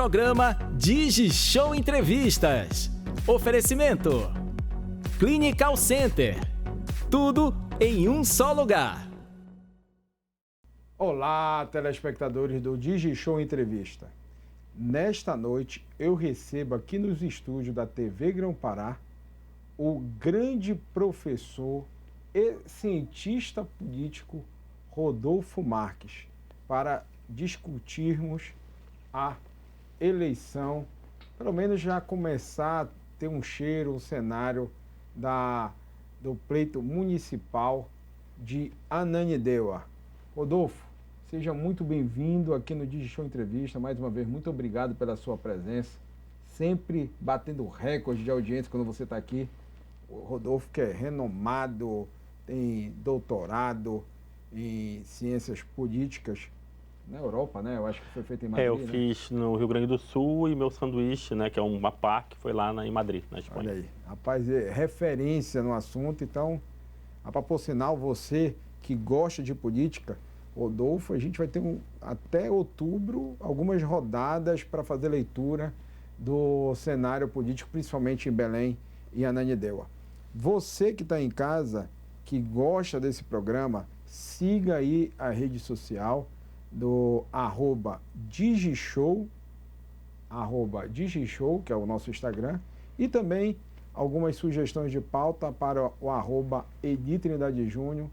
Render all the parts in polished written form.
Programa DigiShow Entrevistas. Oferecimento Clinical Center. Tudo em um só lugar. Olá, telespectadores do DigiShow Entrevista. Nesta noite eu recebo aqui nos estúdios da TV Grão-Pará o grande professor e cientista político Rodolfo Marques para discutirmos a eleição, pelo menos já começar a ter um cheiro, um cenário do pleito municipal de Ananindeua. Rodolfo, seja muito bem-vindo aqui no DigiShow Entrevista. Mais uma vez, muito obrigado pela sua presença. Sempre batendo recorde de audiência quando você está aqui. O Rodolfo, que é renomado, tem doutorado em ciências políticas na Europa, né? Eu acho que foi feito em Madrid. Eu fiz no Rio Grande do Sul e meu sanduíche, né, que é uma PAC, foi lá em Madrid, na Espanha. Olha aí, rapaz, é referência no assunto. Então, por sinal, você que gosta de política, Rodolfo, a gente vai ter até outubro algumas rodadas para fazer leitura do cenário político, principalmente em Belém e Ananindeua. Você que está em casa, que gosta desse programa, siga aí a rede social do @DigiShow, @DigiShow, que é o nosso Instagram, e também algumas sugestões de pauta para o @EdiTrinidadejúnior.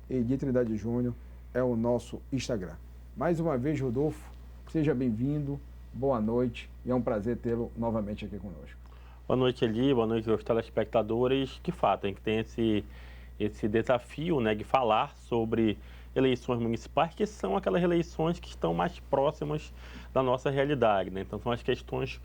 EdiTrinidadejúnior é o nosso Instagram. Mais uma vez, Rodolfo, seja bem-vindo, boa noite e é um prazer tê-lo novamente aqui conosco. Boa noite, Eli, boa noite aos telespectadores. De fato, a gente tem esse desafio, né, de falar sobre eleições municipais, que são aquelas eleições que estão mais próximas da nossa realidade, né? Então, são as questões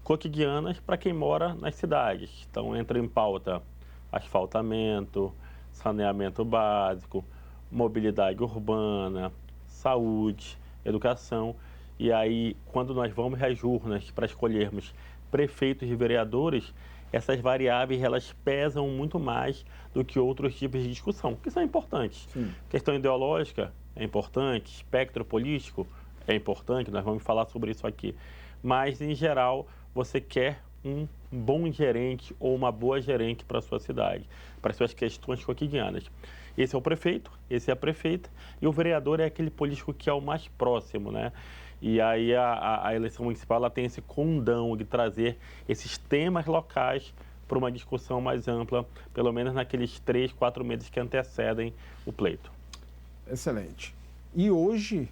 cotidianas para quem mora nas cidades. Então, entra em pauta asfaltamento, saneamento básico, mobilidade urbana, saúde, educação. E aí, quando nós vamos às urnas para escolhermos prefeitos e vereadores, essas variáveis elas pesam muito mais do que outros tipos de discussão, que são importantes. Sim. Questão ideológica é importante, espectro político é importante, nós vamos falar sobre isso aqui. Mas, em geral, você quer um bom gerente ou uma boa gerente para a sua cidade, para as suas questões cotidianas. Esse é o prefeito, esse é a prefeita, e o vereador é aquele político que é o mais próximo, né? E aí a eleição municipal ela tem esse condão de trazer esses temas locais para uma discussão mais ampla, pelo menos naqueles 3, 4 meses que antecedem o pleito. Excelente. E hoje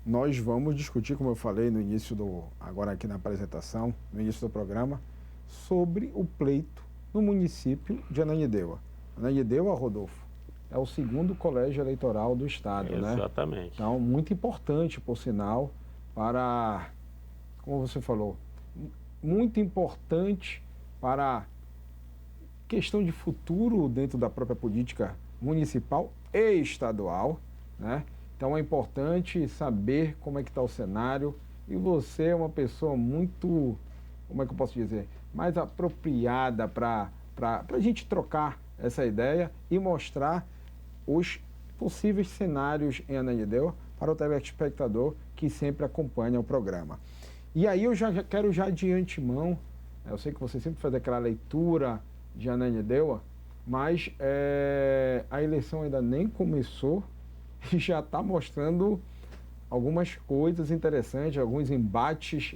nós vamos discutir, como eu falei no início agora aqui na apresentação, no início do programa, sobre o pleito no município de Ananindeua. Ananindeua, Rodolfo, é o segundo colégio eleitoral do estado, né? Exatamente. Então, muito importante, por sinal, para, como você falou, muito importante para a questão de futuro dentro da própria política municipal e estadual, né? Então é importante saber como é que está o cenário e você é uma pessoa muito, como é que eu posso dizer, mais apropriada para a gente trocar essa ideia e mostrar os possíveis cenários em Ananindeua para o telespectador que sempre acompanha o programa. E aí eu já quero de antemão, eu sei que você sempre faz aquela leitura de Ananindeua, mas a eleição ainda nem começou e já está mostrando algumas coisas interessantes, alguns embates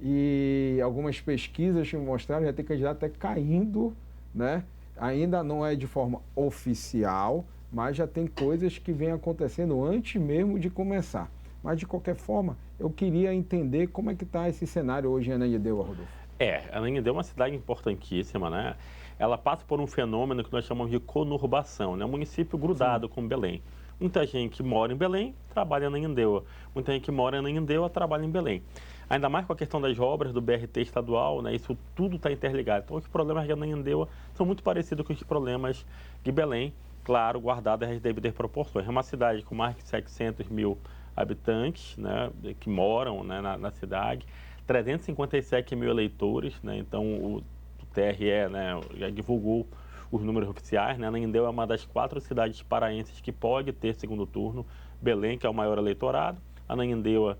e algumas pesquisas que mostraram, já tem candidato até caindo, né? Ainda não é de forma oficial, mas já tem coisas que vêm acontecendo antes mesmo de começar. Mas, de qualquer forma, eu queria entender como é que está esse cenário hoje em Ananindeua, Rodolfo. Ananindeua é uma cidade importantíssima, né? Ela passa por um fenômeno que nós chamamos de conurbação, né? Um município grudado com Belém. Muita gente que mora em Belém trabalha em Ananindeua. Muita gente que mora em Ananindeua trabalha em Belém. Ainda mais com a questão das obras do BRT estadual, né? Isso tudo está interligado. Então, os problemas de Ananindeua são muito parecidos com os problemas de Belém, claro, guardadas as devidas proporções. É uma cidade com mais de 700 mil habitantes, né, que moram, né, na cidade, 357 mil eleitores, né? Então o TRE, né, já divulgou os números oficiais, né? Ananindeua é uma das 4 cidades paraenses que pode ter segundo turno. Belém, que é o maior eleitorado, Ananindeua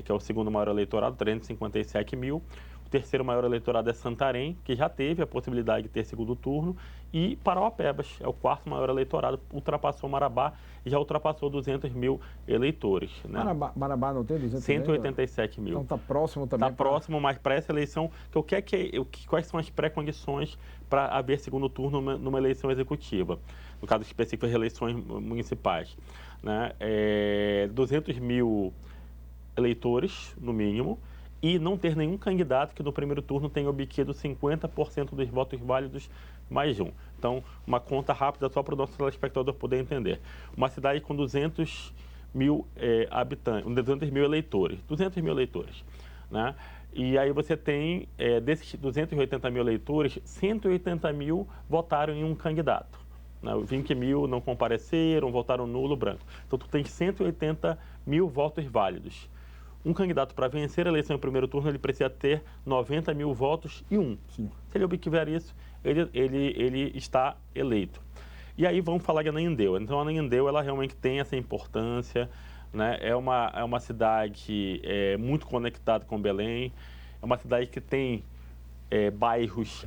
que é o segundo maior eleitorado, 357 mil. O terceiro maior eleitorado é Santarém, que já teve a possibilidade de ter segundo turno. E Parauapebas é o quarto maior eleitorado, ultrapassou Marabá e já ultrapassou 200 mil eleitores. Né? Marabá não tem 200 mil? 187 mil. Então está próximo também. Está próximo, mas para essa eleição, quais são as pré-condições para haver segundo turno numa eleição executiva? No caso específico, as eleições municipais. Né? 200 mil eleitores, no mínimo, e não ter nenhum candidato que no primeiro turno tenha obtido 50% dos votos válidos mais um. Então, uma conta rápida só para o nosso telespectador poder entender. Uma cidade com 200 mil habitantes, 200 mil eleitores. 200 mil eleitores. Né? E aí você tem, desses 280 mil eleitores, 180 mil votaram em um candidato. Né? 20 mil não compareceram, votaram nulo, branco. Então, tu tem 180 mil votos válidos. Um candidato, para vencer a eleição em primeiro turno, ele precisa ter 90 mil votos e um. Sim. Se ele obtiver isso, ele está eleito. E aí vamos falar de Ananindeua. Então, a Ananindeua, ela realmente tem essa importância, né? É uma cidade muito conectada com Belém, é uma cidade que tem bairros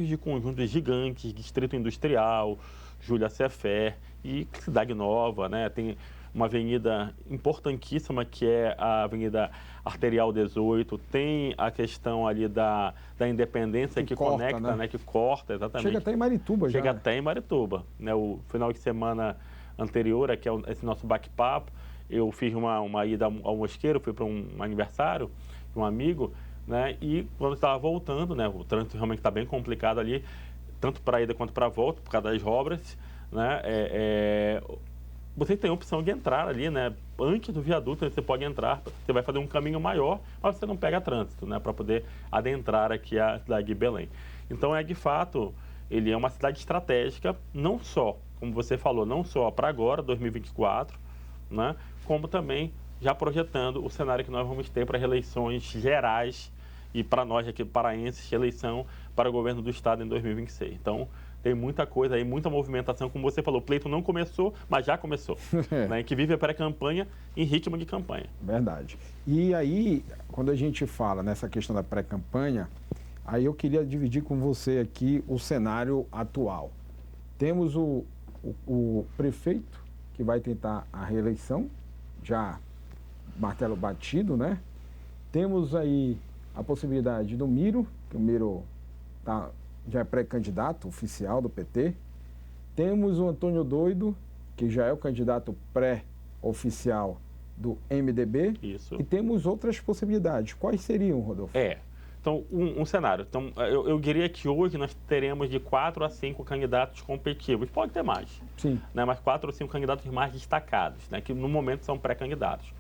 de conjuntos gigantes, Distrito Industrial, Júlia Cefé e Cidade Nova, né? Tem uma avenida importantíssima, que é a Avenida Arterial 18, tem a questão ali da Independência, que corta, conecta, né? Que corta, exatamente. Chega até em Marituba já. Chega até em Marituba. Né? O final de semana anterior, que é esse nosso bate-papo, eu fiz uma ida ao Mosqueiro, fui para um aniversário de um amigo, né? E quando eu estava voltando, né? O trânsito realmente está bem complicado ali, tanto para a ida quanto para a volta, por causa das obras, né? Você tem a opção de entrar ali, né? Antes do viaduto, você pode entrar, você vai fazer um caminho maior, mas você não pega trânsito, né? Para poder adentrar aqui a cidade de Belém. Então, de fato, ele é uma cidade estratégica, não só, como você falou, não só para agora, 2024, né? Como também já projetando o cenário que nós vamos ter para eleições gerais e para nós aqui paraenses, eleição para o governo do estado em 2026. Então, tem muita coisa aí, muita movimentação. Como você falou, o pleito não começou, mas já começou. Né? Que vive a pré-campanha em ritmo de campanha. Verdade. E aí, quando a gente fala nessa questão da pré-campanha, aí eu queria dividir com você aqui o cenário atual. Temos o prefeito, que vai tentar a reeleição, já martelo batido, né? Temos aí a possibilidade do Miro, que o Miro já é pré-candidato oficial do PT. Temos o Antônio Doido, que já é o candidato pré-oficial do MDB. Isso. E temos outras possibilidades. Quais seriam, Rodolfo? Então, um cenário. Então, eu diria que hoje nós teremos de 4 a 5 candidatos competitivos. Pode ter mais. Sim. Né? Mas 4 ou 5 candidatos mais destacados, né? Que no momento são pré-candidatos.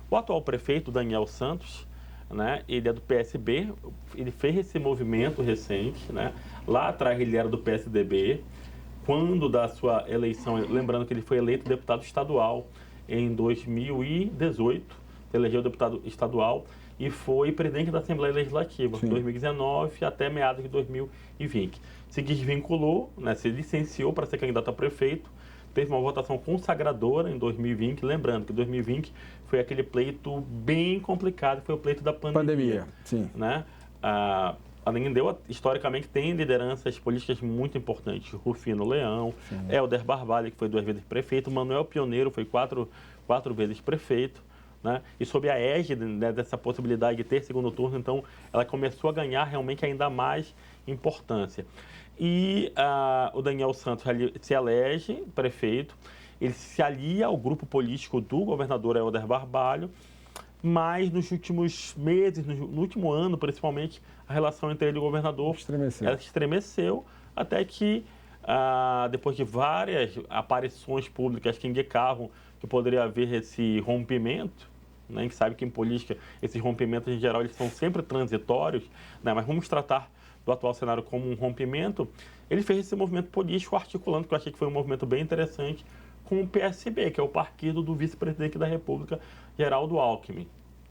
O atual prefeito, Daniel Santos, né? Ele é do PSB, ele fez esse movimento recente, né? Lá atrás ele era do PSDB, quando da sua eleição, lembrando que ele foi eleito deputado estadual em 2018, elegeu deputado estadual e foi presidente da Assembleia Legislativa, em 2019 até meados de 2020. Se desvinculou, né? Se licenciou para ser candidato a prefeito, teve uma votação consagradora em 2020, lembrando que 2020 foi aquele pleito bem complicado, foi o pleito da pandemia. Sim. Né? A Ananindeua, historicamente, tem lideranças políticas muito importantes. Rufino Leão, Helder Barbalho, que foi 2 vezes prefeito, Manuel Pioneiro foi 4 vezes prefeito. Né? E sob a égide, né, dessa possibilidade de ter segundo turno, então, ela começou a ganhar realmente ainda mais importância. E o Daniel Santos se elege prefeito, ele se alia ao grupo político do governador Helder Barbalho, mas nos últimos meses, no último ano principalmente, a relação entre ele e o governador estremeceu, até que, depois de várias aparições públicas que indicavam que poderia haver esse rompimento, né, a gente sabe que em política esses rompimentos em geral eles são sempre transitórios, né, mas vamos tratar do atual cenário como um rompimento. Ele fez esse movimento político articulando, que eu achei que foi um movimento bem interessante, com o PSB, que é o partido do vice-presidente da República, Geraldo Alckmin.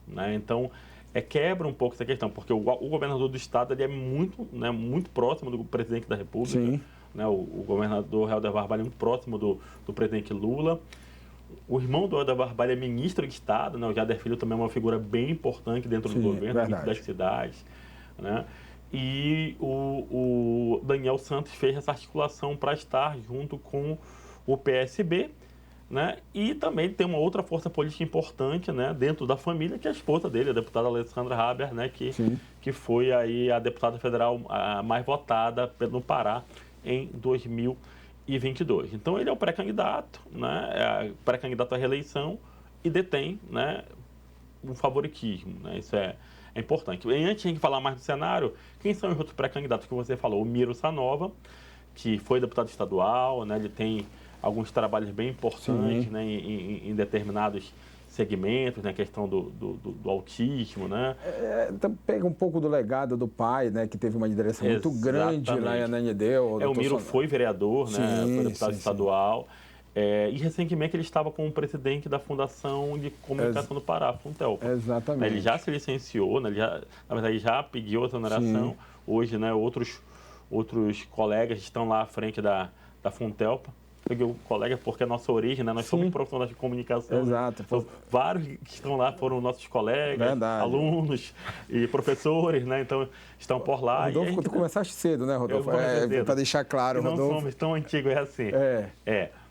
Né? Então, quebra um pouco essa questão, porque o governador do estado ele é muito próximo do presidente da República. Né? O governador Helder Barbalho é muito próximo do presidente Lula. O irmão do Helder Barbalho é ministro de Estado, né? O Jader Filho também é uma figura bem importante dentro do governo, dentro das cidades, né? E o Daniel Santos fez essa articulação para estar junto com o PSB, né? E também tem uma outra força política importante, né, dentro da família, que é a esposa dele, a deputada Alessandra Haber, né, que foi aí a deputada federal mais votada no Pará em 2022. Então ele é o pré-candidato, né, pré-candidato à reeleição e detém, né, um favoritismo, né? Isso é importante. E antes de falar mais do cenário, quem são os outros pré-candidatos que você falou? O Miro Sanova, que foi deputado estadual, né? Ele tem alguns trabalhos bem importantes, né? em determinados segmentos, né? A questão do autismo, né? Então pega um pouco do legado do pai, né? Que teve uma liderança muito grande lá em Ananindeua. O Miro foi vereador, né? Foi deputado estadual. E recentemente ele estava como presidente da Fundação de Comunicação do Pará, Funtelpa. Exatamente. Ele já se licenciou, né? Na verdade já pediu a exoneração. Hoje, né, outros colegas estão lá à frente da Funtelpa. Peguei o colega porque é a nossa origem, né? Nós somos profissionais de comunicação. Exato. Né? Então, vários que estão lá foram nossos colegas, alunos e professores, né? Então, estão por lá. Rodolfo, tu começaste cedo, né, Rodolfo? Para deixar claro, Rodolfo. Não somos tão antigos, é assim.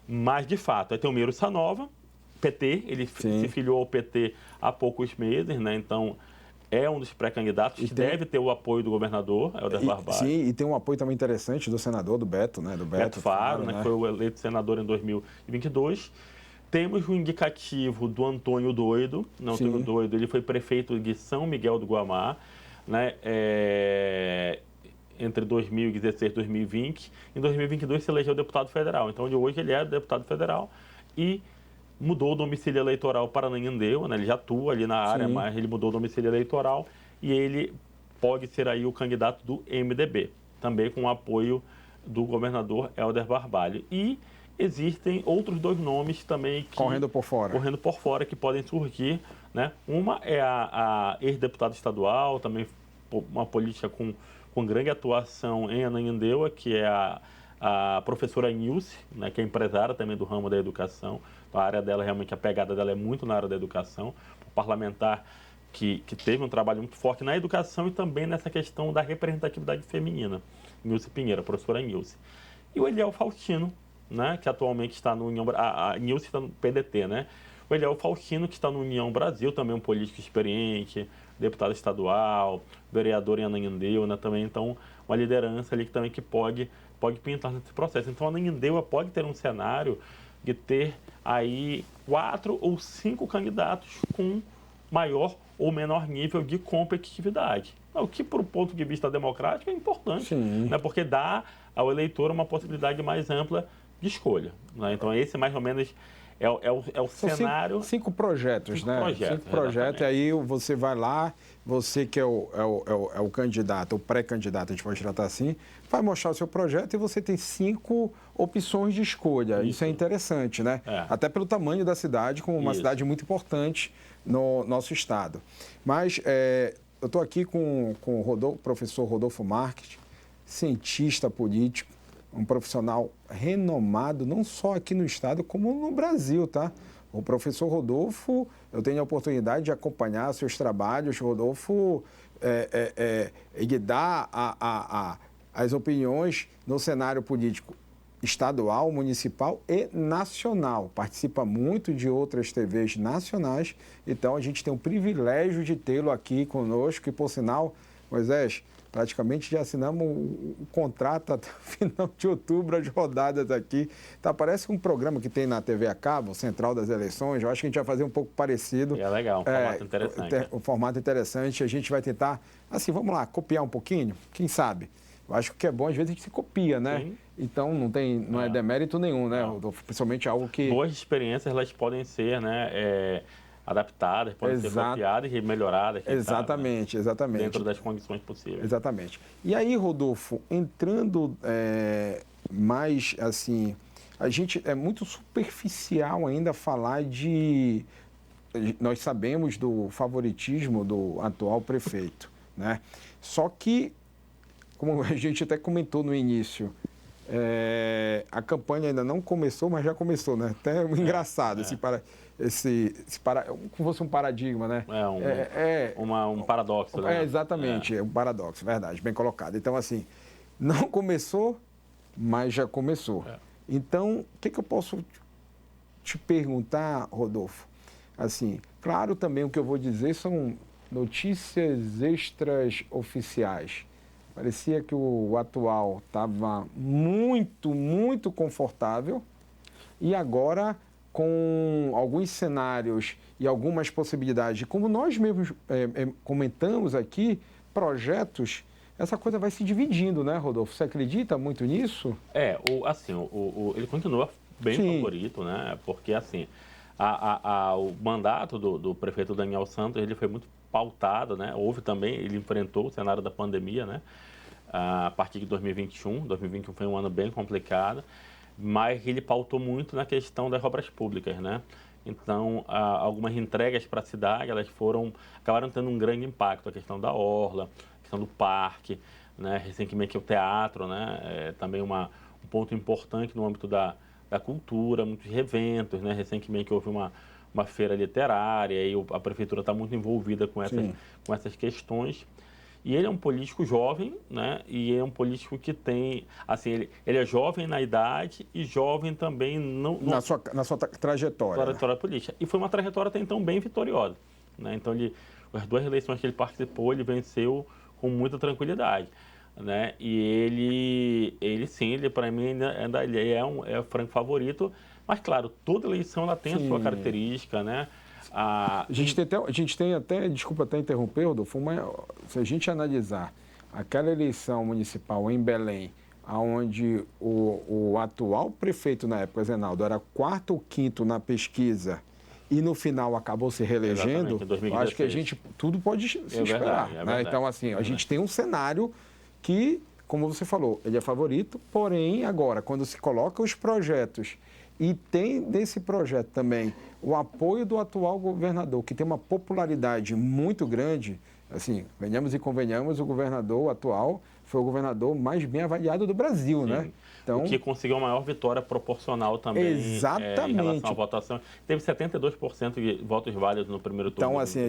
Mas, de fato, aí tem o Miro Sanova, PT, ele se filiou ao PT há poucos meses, né? Então, é um dos pré-candidatos que deve ter o apoio do governador, Helder Barbalho. Sim, e tem um apoio também interessante do senador, do Beto, né? Do Beto Faro, né? Que foi eleito senador em 2022. Temos o indicativo do Antônio Doido. Antônio Doido, ele foi prefeito de São Miguel do Guamá, né? Entre 2016 e 2020. Em 2022 se elegeu deputado federal. Então, hoje ele é deputado federal e mudou o domicílio eleitoral para Ananindeua, né? Ele já atua ali na área, mas ele mudou o domicílio eleitoral e ele pode ser aí o candidato do MDB, também com o apoio do governador Helder Barbalho. E existem outros dois nomes também correndo por fora que podem surgir, né? Uma é a ex-deputada estadual, também uma política com grande atuação em Ananindeua, que é a professora Nilce, né, que é empresária também do ramo da educação. A área dela, realmente, a pegada dela é muito na área da educação. O parlamentar que teve um trabalho muito forte na educação e também nessa questão da representatividade feminina. Nilce Pinheiro, a professora Nilce. E o Eliel Faustino, né, que atualmente está no União... A Nilce está no PDT, né? O Eliel Faustino, que está no União Brasil, também um político experiente, deputado estadual, vereador em Ananindeua, né, também. Então, uma liderança ali que também que pode pintar nesse processo. Então, a Ananindeua pode ter um cenário de ter aí 4 ou 5 candidatos com maior ou menor nível de competitividade. O que, por ponto de vista democrático, é importante, né? Porque dá ao eleitor uma possibilidade mais ampla de escolha, né? Então, esse mais ou menos é o cenário... 5 projetos, né? 5 projetos, e aí você vai lá, você que é o candidato, o pré-candidato, a gente pode tratar assim, vai mostrar o seu projeto e você tem 5 opções de escolha. Isso é interessante, né? Até pelo tamanho da cidade, como uma cidade muito importante no nosso estado. Mas eu estou aqui com o professor Rodolfo Marques, cientista político, um profissional renomado, não só aqui no estado, como no Brasil, tá? O professor Rodolfo, eu tenho a oportunidade de acompanhar seus trabalhos. Rodolfo, ele dá as opiniões no cenário político estadual, municipal e nacional. Participa muito de outras TVs nacionais, então a gente tem o privilégio de tê-lo aqui conosco e, por sinal, Moisés, praticamente já assinamos o contrato até o final de outubro, as rodadas aqui. Tá, parece um programa que tem na TV a cabo, Central das Eleições. Eu acho que a gente vai fazer um pouco parecido. É legal, um formato interessante. Um formato interessante. A gente vai tentar, assim, vamos lá, copiar um pouquinho, quem sabe? Eu acho que é bom, às vezes, a gente se copia, né? Sim. Então, não é demérito nenhum, né? Principalmente algo que... Boas experiências, elas podem ser, né, adaptadas, podem ser copiadas e melhoradas. Exatamente, sabe, né? exatamente. Dentro das condições possíveis. Exatamente. E aí, Rodolfo, entrando mais, assim, a gente é muito superficial ainda falar de... Nós sabemos do favoritismo do atual prefeito, né? Só que, como a gente até comentou no início, A campanha ainda não começou, mas já começou, né? Até engraçado, como fosse um paradigma, né? Um paradoxo, né? Exatamente, é um paradoxo, verdade, bem colocado. Então, assim, não começou, mas já começou. Então, o que eu posso te perguntar, Rodolfo? Assim, claro também o que eu vou dizer são notícias extras oficiais. Parecia que o atual estava muito, muito confortável e agora, com alguns cenários e algumas possibilidades, como nós mesmos comentamos aqui, projetos, essa coisa vai se dividindo, né, Rodolfo? Você acredita muito nisso? Ele continua bem favorito, né? Porque, assim, o mandato do prefeito Daniel Santos, ele foi muito pautado, né? Houve também, ele enfrentou o cenário da pandemia, né? A partir de 2021 foi um ano bem complicado, mas ele pautou muito na questão das obras públicas, né? Então, algumas entregas para a cidade, acabaram tendo um grande impacto, a questão da orla, a questão do parque, né? Recentemente o teatro, né? Também um ponto importante no âmbito da cultura, muitos eventos, né? Recentemente houve uma feira literária e a prefeitura está muito envolvida com essas questões. E ele é um político jovem, né? E é um político que tem, assim, ele é jovem na idade e jovem também na sua trajetória. Trajetória política. E foi uma trajetória até então bem vitoriosa, né? Então, as 2 eleições que ele participou, ele venceu com muita tranquilidade, né? E ele para mim ainda é o franco favorito, mas claro, toda eleição ela tem a sua característica, né? A gente tem até, desculpa até interromper, Rodolfo, se a gente analisar aquela eleição municipal em Belém, onde o atual prefeito na época, Zenaldo, era 4º ou 5º na pesquisa e no final acabou se reelegendo, eu acho que tudo pode se esperar. Né? Então, assim, a gente tem um cenário que, como você falou, ele é favorito, porém, agora, quando se coloca os projetos e tem desse projeto também o apoio do atual governador, que tem uma popularidade muito grande, assim, venhamos e convenhamos, o governador atual foi o governador mais bem avaliado do Brasil, né? Então, o que conseguiu a maior vitória proporcional também em relação à votação. Teve 72% de votos válidos no primeiro turno. Então, assim,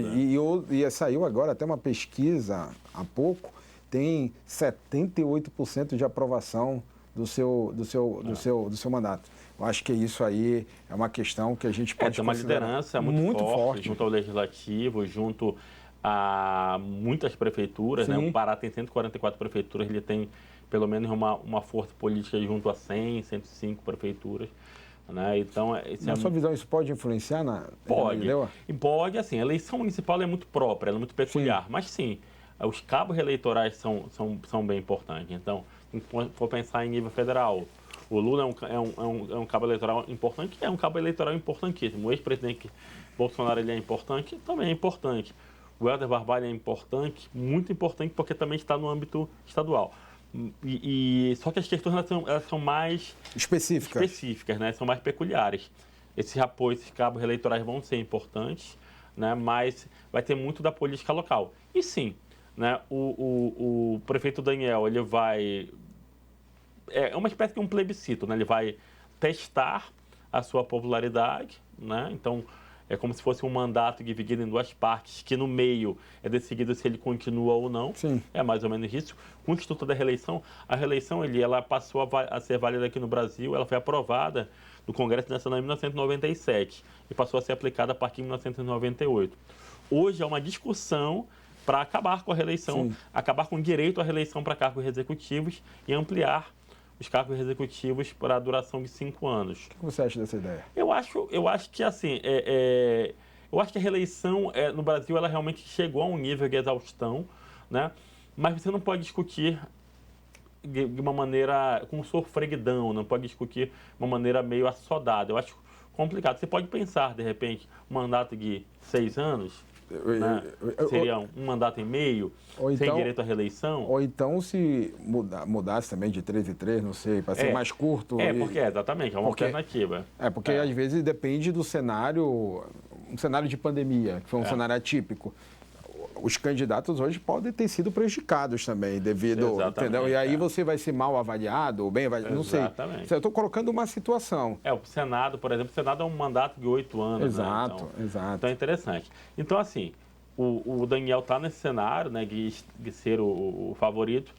e saiu agora até uma pesquisa há pouco, tem 78% de aprovação do seu mandato. Eu acho que isso aí é uma questão que a gente pode ter uma liderança muito forte junto ao Legislativo, junto a muitas prefeituras, né? O Pará tem 144 prefeituras, ele tem pelo menos uma força política junto a 100, 105 prefeituras. Né? Então, na sua visão, isso pode influenciar Pode, assim, a eleição municipal é muito própria, ela é muito peculiar, mas sim, os cabos eleitorais são bem importantes. Então, se for pensar em nível federal, o Lula é um cabo eleitoral importante, é um cabo eleitoral importantíssimo. O ex-presidente Bolsonaro ele é importante, também é importante. O Helder Barbalho é importante, muito importante, porque também está no âmbito estadual. Só que as questões elas são mais específicas, né? São mais peculiares. Esses apoios, esses cabos eleitorais vão ser importantes, né? Mas vai ter muito da política local. E sim, né? O prefeito Daniel, ele vai... É uma espécie de um plebiscito, né? Ele vai testar a sua popularidade, né? Então, é como se fosse um mandato dividido em 2 partes, que no meio é decidido se ele continua ou não. Sim. É mais ou menos isso. Com o Instituto da Reeleição, a reeleição ela passou a ser válida aqui no Brasil, ela foi aprovada no Congresso Nacional em 1997 e passou a ser aplicada a partir de 1998. Hoje é uma discussão para acabar com a reeleição, acabar com o direito à reeleição para cargos executivos e ampliar os cargos executivos para a duração de 5 anos. O que você acha dessa ideia? Eu acho que assim, eu acho que a reeleição no Brasil ela realmente chegou a um nível de exaustão, né? Mas você não pode discutir de uma maneira com sofreguidão, não pode discutir de uma maneira meio assodada. Eu acho complicado. Você pode pensar, de repente, um mandato de 6 anos, né? Seria um mandato e meio, sem direito à reeleição. Ou então se mudasse também de 3 em 3, não sei, para ser mais curto. Porque exatamente, é uma alternativa. Porque às vezes depende do cenário, um cenário de pandemia, que foi um cenário atípico. os candidatos hoje podem ter sido prejudicados também, devido, entendeu? E aí você vai ser mal avaliado ou bem avaliado, não sei. Exatamente. Eu estou colocando uma situação. O Senado, por exemplo, o Senado é um mandato de 8 anos. Exato, né? exato. Então é interessante. Então, assim, o Daniel está nesse cenário, né, de ser o favorito,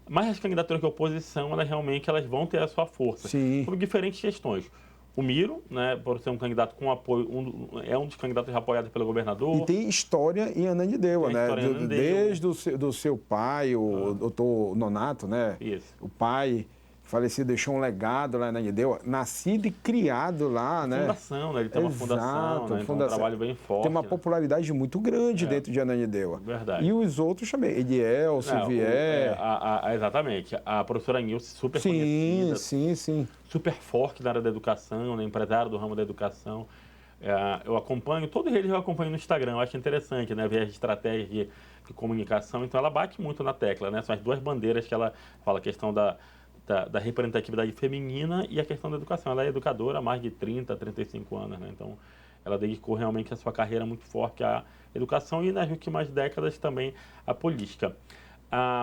mas as candidaturas de oposição, elas vão ter a sua força. Sim. Por diferentes questões. O Miro, né, por ser um candidato com apoio, é um dos candidatos apoiados pelo governador. E tem história em Ananindeua, né? Desde do seu pai, o doutor Nonato, né? Isso. O pai falecido deixou um legado lá em Ananindeua, nascido e criado lá, né? Fundação, né? Ele tem uma fundação, né? Então, um trabalho bem forte. Tem uma popularidade muito grande dentro de Ananindeua. Verdade. E os outros também, Ediel, Silvier. Exatamente. A professora Nilce, super conhecida. Sim. Super forte na área da educação, né? Empresário do ramo da educação. Eu acompanho, todos eles eu acompanho no Instagram, eu acho interessante, né? Ver as estratégias de comunicação. Então, ela bate muito na tecla, né? São as duas bandeiras que ela fala, a questão da representatividade feminina e a questão da educação. Ela é educadora há mais de 30, 35 anos, né? Então, ela dedicou realmente a sua carreira muito forte à educação e nas últimas décadas também à política.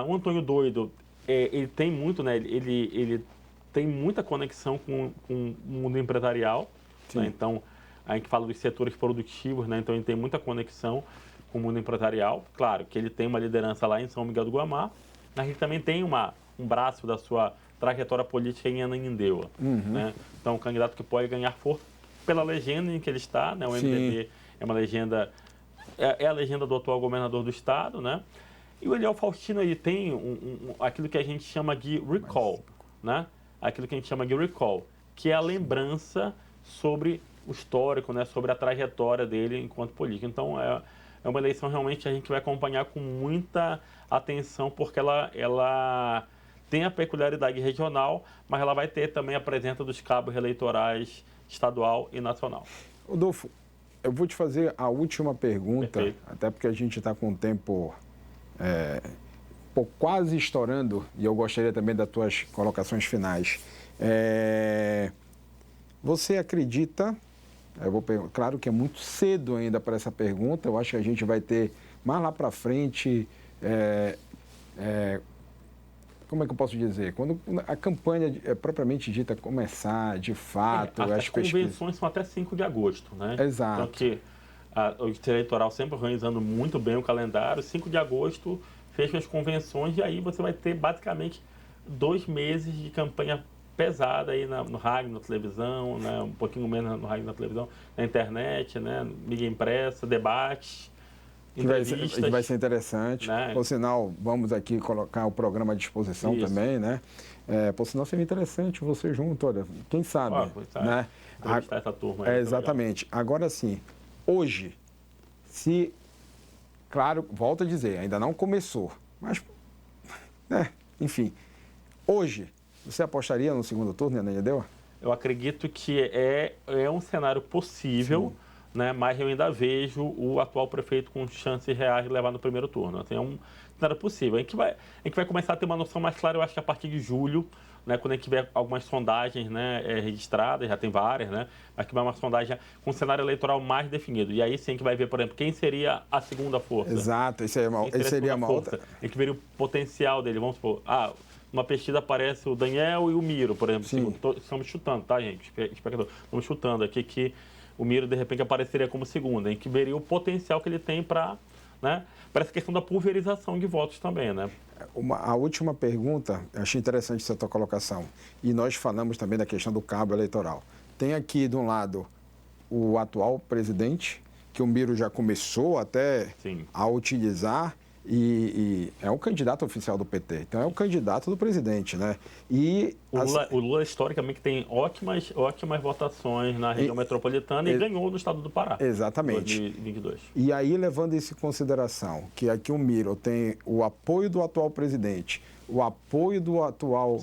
O Antônio Doido, ele tem muito, né? Ele tem muita conexão com o mundo empresarial, né? Então, a gente fala dos setores produtivos, né? Então, ele tem muita conexão com o mundo empresarial. Claro que ele tem uma liderança lá em São Miguel do Guamá, mas ele também tem um braço da sua trajetória política em Ananindeua. Né? Então, um candidato que pode ganhar força pela legenda em que ele está, né? O MDB é uma legenda, é a legenda do atual governador do estado, né? E o Eliel Faustino, ele tem aquilo que a gente chama de recall, né? Aquilo que a gente chama de recall, que é a lembrança sobre o histórico, né? Sobre a trajetória dele enquanto político. Então, é uma eleição realmente que a gente vai acompanhar com muita atenção, porque ela tem a peculiaridade regional, mas ela vai ter também a presença dos cabos eleitorais estadual e nacional. Rodolfo, eu vou te fazer a última pergunta, Perfeito. Até porque a gente está com o tempo quase estourando, e eu gostaria também das tuas colocações finais. Você acredita, claro que é muito cedo ainda para essa pergunta, eu acho que a gente vai ter mais lá para frente, como é que eu posso dizer? Quando a campanha propriamente dita começar, de fato... As convenções são até 5 de agosto, né? Exato. Então, que o Distrito Eleitoral sempre organizando muito bem o calendário. 5 de agosto fecha as convenções e aí você vai ter basicamente 2 meses de campanha pesada aí no rádio, na televisão, né? Um pouquinho menos no rádio e na televisão, na internet, né? Mídia impressa, debates... Que vai ser interessante. Né? Por sinal, vamos aqui colocar o programa à disposição também, né? Por sinal, seria interessante você junto, olha, quem sabe, né? Essa turma aí, exatamente. Agora sim, hoje, claro, volto a dizer, ainda não começou, mas, enfim, hoje, você apostaria no segundo turno, né, Ananindeua? Eu acredito que é um cenário possível, né, mas eu ainda vejo o atual prefeito com chances reais de levar no primeiro turno. Assim, é um cenário possível. A gente vai começar a ter uma noção mais clara, eu acho que a partir de julho, né, quando a gente tiver algumas sondagens, né, registradas, já tem várias, né, mas que vai uma sondagem com um cenário eleitoral mais definido. E aí sim a gente vai ver, por exemplo, quem seria a segunda força. Exato, esse seria uma outra. A gente veria o potencial dele. Vamos supor, uma pesquisa aparece o Daniel e o Miro, por exemplo. Estamos chutando, tá, gente? Espectador. Estamos chutando aqui que o Miro, de repente, apareceria como segunda, em que veria o potencial que ele tem para essa questão da pulverização de votos também, né? A última pergunta, eu achei interessante essa tua colocação. E nós falamos também da questão do cabo eleitoral. Tem aqui, de um lado, o atual presidente, que o Miro já começou até a utilizar, e é o candidato oficial do PT. Então, é o candidato do presidente, né? E o Lula historicamente, tem ótimas votações na região metropolitana e ganhou no estado do Pará. Exatamente. Em 2022. E aí, levando isso em consideração, que aqui o Miro tem o apoio do atual presidente, o apoio do atual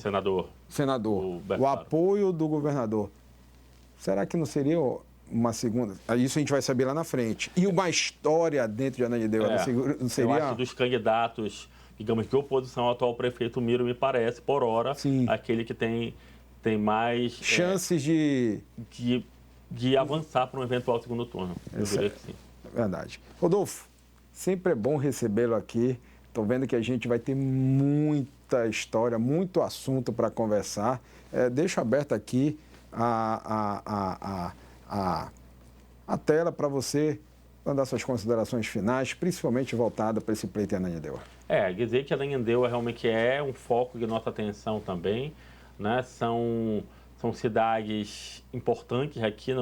senador, o apoio do governador, será que não seria uma segunda? Isso a gente vai saber lá na frente. E uma história dentro de Ananindeua, não seria... Eu acho que dos candidatos, digamos, de oposição ao atual prefeito, o Miro me parece, por hora, aquele que tem mais... chances de avançar para um eventual segundo turno. Eu diria que sim. Verdade. Rodolfo, Sempre é bom recebê-lo aqui. Estou vendo que a gente vai ter muita história, muito assunto para conversar. Deixo aberto aqui a tela para você mandar suas considerações finais, principalmente voltada para esse pleito em Ananindeua. Dizer que Ananindeua realmente é um foco de nossa atenção também, né? São cidades importantes aqui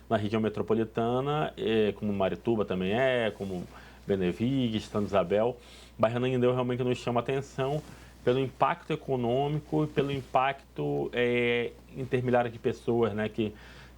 na região metropolitana, como Marituba também como Benevides, Santa Isabel, mas Ananindeua realmente nos chama atenção pelo impacto econômico e pelo impacto intermilhares de pessoas, né, que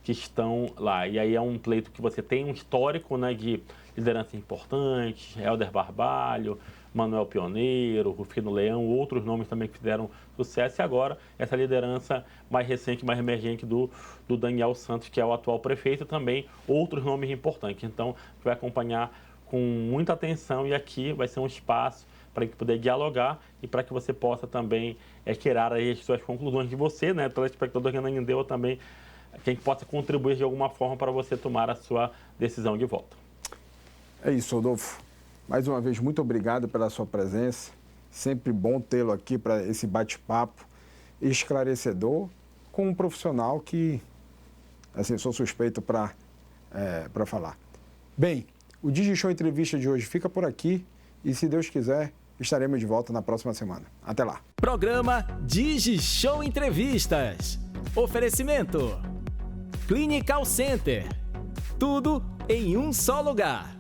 estão lá. E aí é um pleito que você tem um histórico, né, de lideranças importantes, Helder Barbalho, Manuel Pioneiro, Rufino Leão, outros nomes também que fizeram sucesso. E agora, essa liderança mais recente, mais emergente do Daniel Santos, que é o atual prefeito, e também outros nomes importantes. Então, a gente vai acompanhar com muita atenção e aqui vai ser um espaço para que poder dialogar e para que você possa também tirar aí as suas conclusões de você, né, telespectador de Ananindeua também, que a gente possa contribuir de alguma forma para você tomar a sua decisão de volta. É isso, Rodolfo. Mais uma vez, muito obrigado pela sua presença. Sempre bom tê-lo aqui para esse bate-papo esclarecedor com um profissional que, assim, sou suspeito para falar. Bem, o DigiShow Entrevista de hoje fica por aqui e, se Deus quiser, estaremos de volta na próxima semana. Até lá. Programa DigiShow Entrevistas. Oferecimento Clinical Center. Tudo em um só lugar.